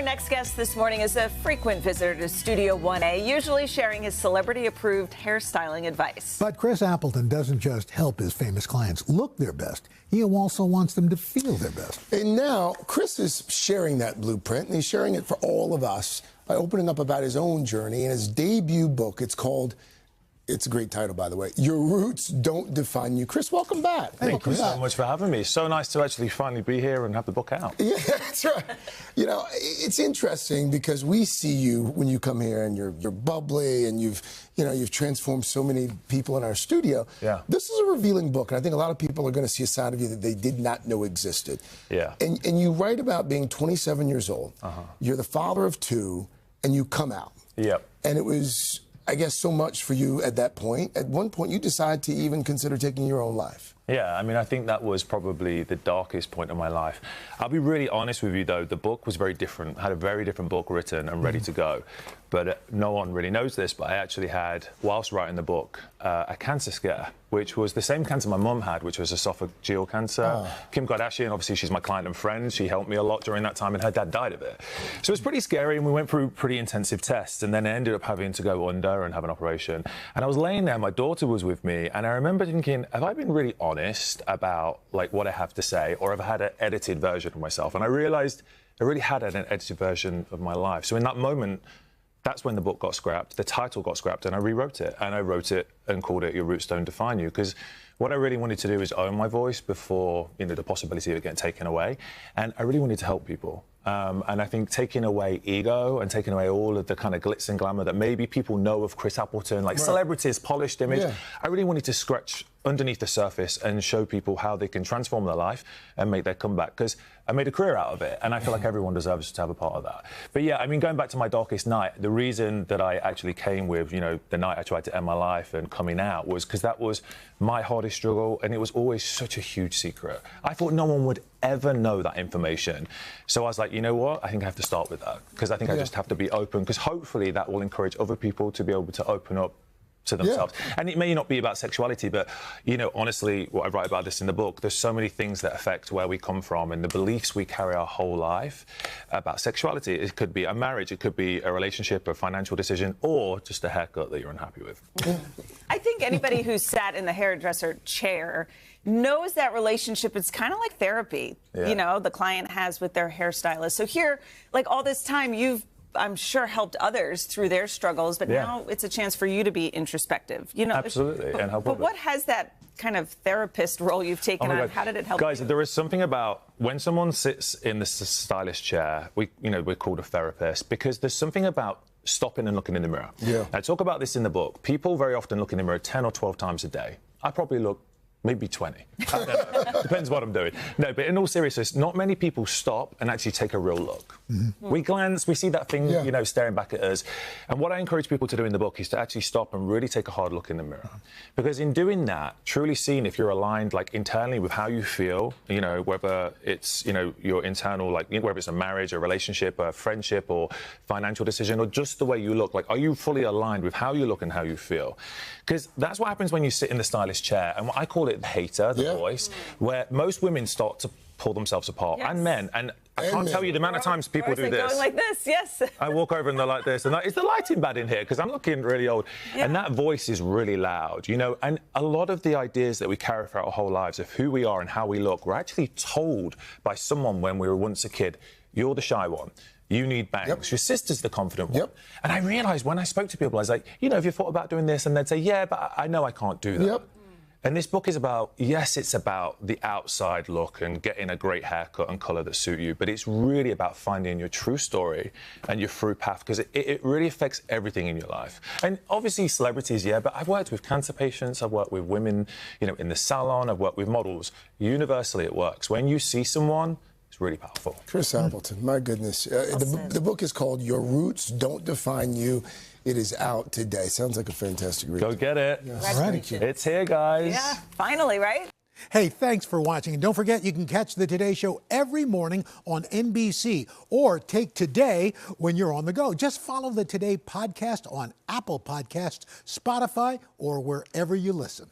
Our next guest this morning is a frequent visitor to Studio 1A, usually sharing his celebrity-approved hairstyling advice. But Chris Appleton doesn't just help his famous clients look their best. He also wants them to feel their best. And now, Chris is sharing that blueprint, and he's sharing it for all of us by opening up about his own journey in his debut book. It's called, it's a great title, by the way, Your Roots Don't Define You. Chris, welcome back. Thank you so much for having me. So nice to actually finally be here and have the book out. Yeah, that's right. You know, it's interesting because we see you when you come here and you're bubbly and you've transformed so many people in our studio. Yeah. This is a revealing book, and I think a lot of people are going to see a side of you that they did not know existed. Yeah. And you write about being 27 years old. You're the father of two, and you come out. Yep. And it was, I guess, so much for you at that point. At one point, you decided to even consider taking your own life. Yeah, I mean, I think that was probably the darkest point of my life. I'll be really honest with you, though. The book was very different. I had a very different book written and ready to go. But no one really knows this, but I actually had, whilst writing the book, a cancer scare, which was the same cancer my mum had, which was esophageal cancer. Kim Kardashian, obviously, she's my client and friend. She helped me a lot during that time, and her dad died of it. So it was pretty scary, and we went through pretty intensive tests, and then I ended up having to go under and have an operation. And I was laying there, my daughter was with me, and I remember thinking, have I been really honest about like what I have to say, or have I had an edited version of myself? And I realized I really had an edited version of my life. So in that moment, that's when the book got scrapped, the title got scrapped, and I rewrote it. And I wrote it and called it Your Roots Don't Define You, because what I really wanted to do is own my voice before, the possibility of it getting taken away. And I really wanted to help people. And I think taking away ego and taking away all of the kind of glitz and glamour that maybe people know of Chris Appleton, like celebrities, polished image, I really wanted to scratch underneath the surface and show people how they can transform their life and make their comeback, because I made a career out of it, and I feel like everyone deserves to have a part of that. But yeah, I mean, going back to my darkest night, the reason that I actually came with, the night I tried to end my life and coming out was because that was my hardest struggle, and it was always such a huge secret. I thought no one would ever know that information. So I was like, you know what? I think I have to start with that, because I think I just have to be open, because hopefully that will encourage other people to be able to open up to themselves. And it may not be about sexuality, but, honestly, what I write about this in the book, there's so many things that affect where we come from and the beliefs we carry our whole life about sexuality. It could be a marriage, it could be a relationship, a financial decision, or just a haircut that you're unhappy with. I think anybody who's sat in the hairdresser chair knows that relationship is kind of like therapy, the client has with their hairstylist. So here, like all this time, you've I'm sure helped others through their struggles, but now it's a chance for you to be introspective. Absolutely, and help But what has that kind of therapist role you've taken on? How did it help Guys, you? there is something about when someone sits in the stylist chair, we're called a therapist, because there's something about stopping and looking in the mirror. I talk about this in the book. People very often look in the mirror 10 or 12 times a day. I probably look maybe 20. Depends what I'm doing. No, but in all seriousness, not many people stop and actually take a real look. We glance, we see that thing, staring back at us. And what I encourage people to do in the book is to actually stop and really take a hard look in the mirror. Because in doing that, truly seeing if you're aligned, like, internally with how you feel, whether it's, your internal, like, whether it's a marriage, a relationship, a friendship, or financial decision, or just the way you look, like, are you fully aligned with how you look and how you feel? Because that's what happens when you sit in the stylist chair. And what I call it the hater, the voice, where most women start to pull themselves apart, and men. And I can't tell you the amount of times people do this. Going like this, I walk over and they're like this, and is the lighting bad in here? Because I'm looking really old. And that voice is really loud, and a lot of the ideas that we carry throughout our whole lives of who we are and how we look, we're actually told by someone when we were once a kid, you're the shy one. You need bangs. Your sister's the confident one. And I realised when I spoke to people, I was like, have you thought about doing this? And they'd say, yeah, but I know I can't do that. And this book is about, yes, it's about the outside look and getting a great haircut and colour that suit you, but it's really about finding your true story and your true path, because it really affects everything in your life. And obviously celebrities, but I've worked with cancer patients, I've worked with women, in the salon, I've worked with models. Universally, it works. When you see someone, it's really powerful. Chris Appleton, my goodness. The book is called Your Roots Don't Define You. It is out today. Sounds like a fantastic read. Go get it. Yes. It's here, guys. Yeah, finally, right? Hey, thanks for watching. And don't forget, you can catch the Today Show every morning on NBC, or take Today when you're on the go. Just follow the Today podcast on Apple Podcasts, Spotify, or wherever you listen.